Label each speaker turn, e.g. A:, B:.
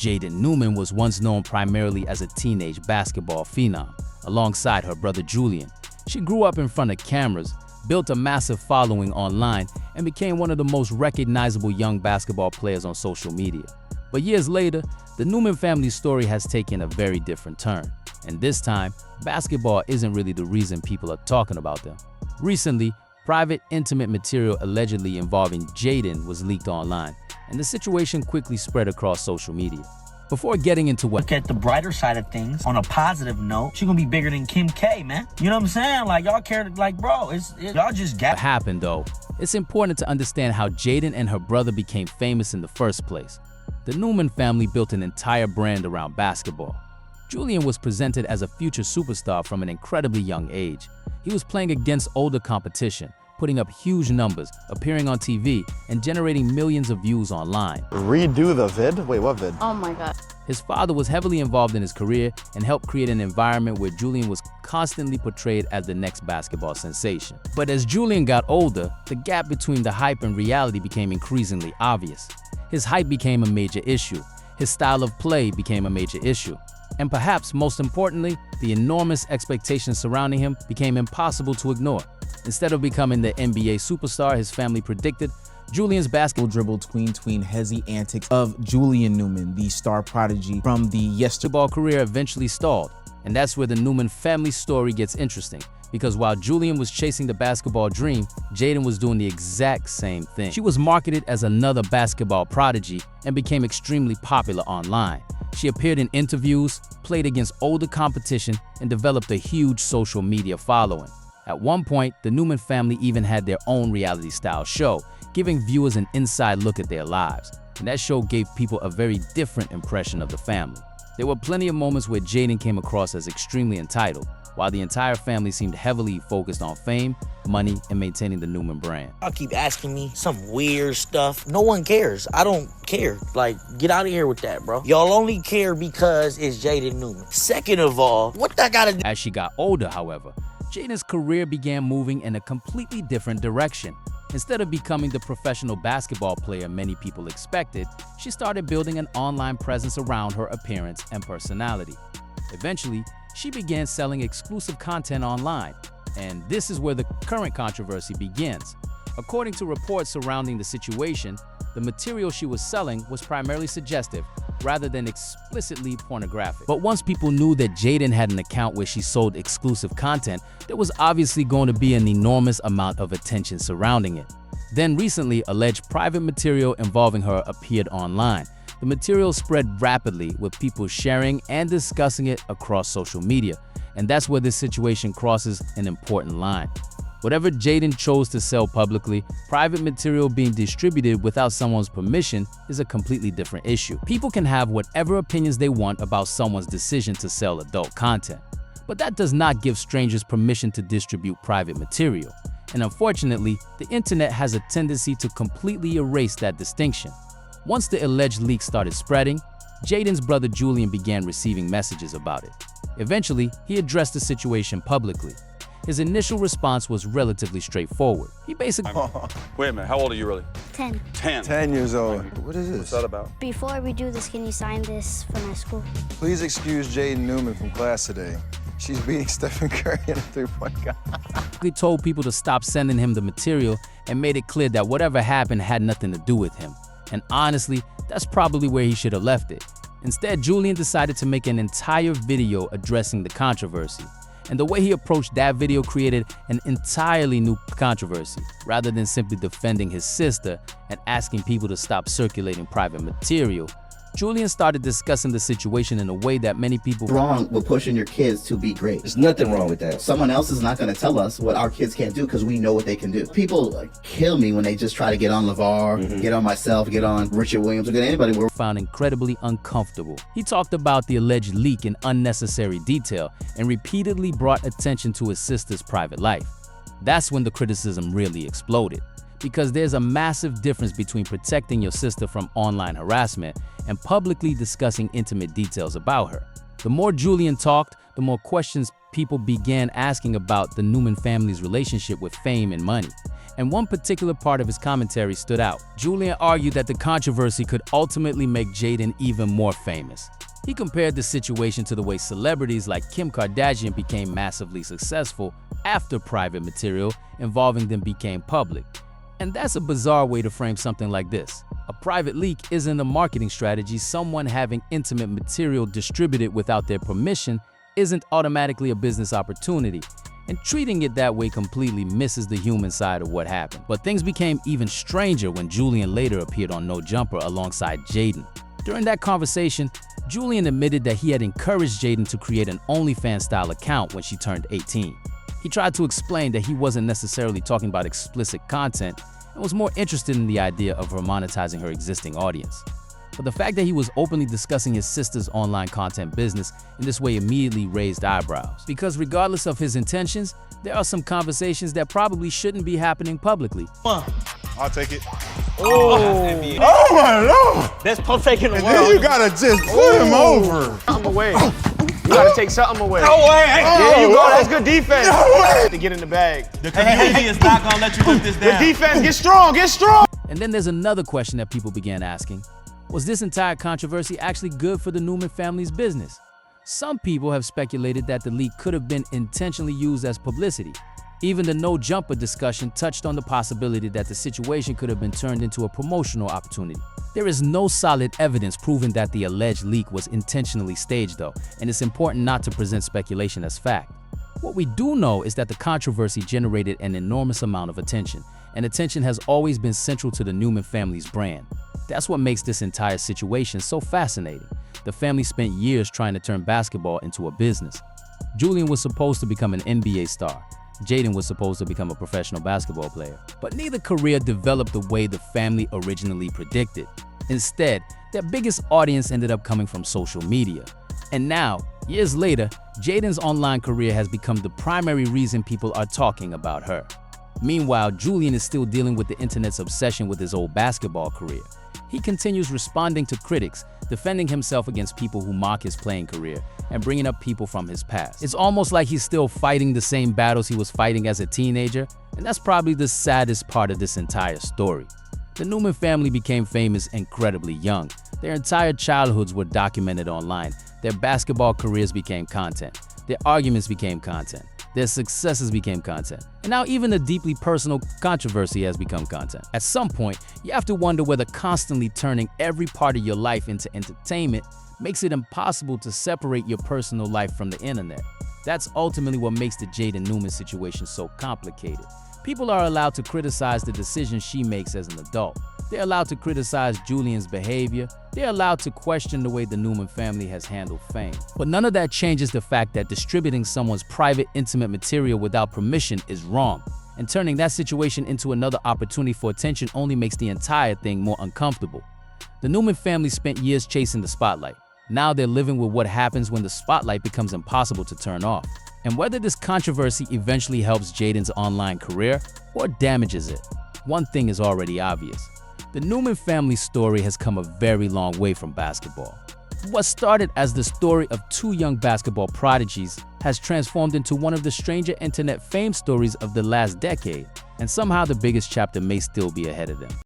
A: Jaden Newman was once known primarily as a teenage basketball phenom, alongside her brother Julian. She grew up in front of cameras, built a massive following online, and became one of the most recognizable young basketball players on social media. But years later, the Newman family's story has taken a very different turn. And this time, basketball isn't really the reason people are talking about them. Recently, private, intimate material allegedly involving Jaden was leaked online, and the situation quickly spread across social media. Before getting into what—
B: Look at the brighter side of things, on a positive note, she gonna be bigger than Kim K, man. You know what I'm saying? Like, y'all care, like, bro, y'all just got—
A: What happened though, it's important to understand how Jaden and her brother became famous in the first place. The Newman family built an entire brand around basketball. Julian was presented as a future superstar from an incredibly young age. He was playing against older competition, putting up huge numbers, appearing on TV, and generating millions of views online.
C: Redo the vid? Wait, what vid?
D: Oh my God.
A: His father was heavily involved in his career and helped create an environment where Julian was constantly portrayed as the next basketball sensation. But as Julian got older, the gap between the hype and reality became increasingly obvious. His height became a major issue. His style of play became a major issue. And perhaps most importantly, the enormous expectations surrounding him became impossible to ignore. Instead of becoming the NBA superstar his family predicted, Julian's basketball
E: dribble tween hezzy antics of Julian Newman, the star prodigy from the
A: basketball career eventually stalled. And that's where the Newman family story gets interesting, because while Julian was chasing the basketball dream, Jaden was doing the exact same thing. She was marketed as another basketball prodigy and became extremely popular online. She appeared in interviews, played against older competition, and developed a huge social media following. At one point, the Newman family even had their own reality-style show, giving viewers an inside look at their lives. And that show gave people a very different impression of the family. There were plenty of moments where Jaden came across as extremely entitled, while the entire family seemed heavily focused on fame, money, and maintaining the Newman brand.
B: Y'all keep asking me some weird stuff. No one cares. I don't care. Like, get out of here with that, bro. Y'all only care because it's Jaden Newman. Second of all, what that gotta do—
A: As she got older, however, Jaden's career began moving in a completely different direction. Instead of becoming the professional basketball player many people expected, she started building an online presence around her appearance and personality. Eventually, she began selling exclusive content online, and this is where the current controversy begins. According to reports surrounding the situation, the material she was selling was primarily suggestive rather than explicitly pornographic. But once people knew that Jaden had an account where she sold exclusive content, there was obviously going to be an enormous amount of attention surrounding it. Then recently, alleged private material involving her appeared online. The material spread rapidly, with people sharing and discussing it across social media. And that's where this situation crosses an important line. Whatever Jaden chose to sell publicly, private material being distributed without someone's permission is a completely different issue. People can have whatever opinions they want about someone's decision to sell adult content, but that does not give strangers permission to distribute private material. And unfortunately, the internet has a tendency to completely erase that distinction. Once the alleged leak started spreading, Jaden's brother Julian began receiving messages about it. Eventually, he addressed the situation publicly. His initial response was relatively straightforward. He basically—
F: Wait a minute, how old are you really?
D: 10.
F: 10.
C: 10 years old. What is
F: What's
C: this?
F: that about?
D: Before we do this, can you sign this for my school?
C: Please excuse Jaden Newman from class today. She's beating Stephen Curry in a three-point guy.
A: He told people to stop sending him the material and made it clear that whatever happened had nothing to do with him. And honestly, that's probably where he should have left it. Instead, Julian decided to make an entire video addressing the controversy. And the way he approached that video created an entirely new controversy. Rather than simply defending his sister and asking people to stop circulating private material, Julian started discussing the situation in a way that many people—
G: wrong with pushing your kids to be great. There's nothing wrong with that. Someone else is not going to tell us what our kids can't do because we know what they can do. People kill me when they just try to get on LeVar, get on myself, get on Richard Williams, or get anybody. We're
A: found incredibly uncomfortable. He talked about the alleged leak in unnecessary detail and repeatedly brought attention to his sister's private life. That's when the criticism really exploded, because there's a massive difference between protecting your sister from online harassment and publicly discussing intimate details about her. The more Julian talked, the more questions people began asking about the Newman family's relationship with fame and money. and one particular part of his commentary stood out. Julian argued that the controversy could ultimately make Jaden even more famous. He compared the situation to the way celebrities like Kim Kardashian became massively successful after private material involving them became public. And that's a bizarre way to frame something like this. A private leak isn't a marketing strategy. Someone having intimate material distributed without their permission isn't automatically a business opportunity. And treating it that way completely misses the human side of what happened. But things became even stranger when Julian later appeared on No Jumper alongside Jaden. During that conversation, Julian admitted that he had encouraged Jaden to create an OnlyFans-style account when she turned 18. He tried to explain that he wasn't necessarily talking about explicit content and was more interested in the idea of her monetizing her existing audience. But the fact that he was openly discussing his sister's online content business in this way immediately raised eyebrows. Because regardless of his intentions, there are some conversations that probably shouldn't be happening publicly.
H: I'll take it.
I: Oh my Lord!
J: Best pump fake in the
I: And
J: world.
I: then you gotta just put him over.
J: Something away. You gotta take something away.
I: No way!
J: There you go. That's good defense.
I: No way!
J: To get in the bag.
K: The community is not gonna let you lift this
J: The
K: down.
J: defense, get strong, get strong.
A: And then there's another question that people began asking. Was this entire controversy actually good for the Newman family's business? Some people have speculated that the leak could have been intentionally used as publicity. Even the No Jumper discussion touched on the possibility that the situation could have been turned into a promotional opportunity. There is no solid evidence proving that the alleged leak was intentionally staged though, and it's important not to present speculation as fact. What we do know is that the controversy generated an enormous amount of attention, and attention has always been central to the Newman family's brand. That's what makes this entire situation so fascinating. The family spent years trying to turn basketball into a business. Julian was supposed to become an NBA star. Jaden was supposed to become a professional basketball player. But neither career developed the way the family originally predicted. Instead, their biggest audience ended up coming from social media. And now, years later, Jaden's online career has become the primary reason people are talking about her. Meanwhile, Julian is still dealing with the internet's obsession with his old basketball career. He continues responding to critics, defending himself against people who mock his playing career, and bringing up people from his past. It's almost like he's still fighting the same battles he was fighting as a teenager, and that's probably the saddest part of this entire story. The Newman family became famous incredibly young. Their entire childhoods were documented online. Their basketball careers became content. Their arguments became content. Their successes became content. And now even the deeply personal controversy has become content. At some point, you have to wonder whether constantly turning every part of your life into entertainment makes it impossible to separate your personal life from the internet. That's ultimately what makes the Jaden Newman situation so complicated. People are allowed to criticize the decisions she makes as an adult. They're allowed to criticize Julian's behavior. They're allowed to question the way the Newman family has handled fame. But none of that changes the fact that distributing someone's private, intimate material without permission is wrong. And turning that situation into another opportunity for attention only makes the entire thing more uncomfortable. The Newman family spent years chasing the spotlight. Now they're living with what happens when the spotlight becomes impossible to turn off. And whether this controversy eventually helps Jaden's online career or damages it, one thing is already obvious. The Newman family story has come a very long way from basketball. What started as the story of two young basketball prodigies has transformed into one of the stranger internet fame stories of the last decade, and somehow the biggest chapter may still be ahead of them.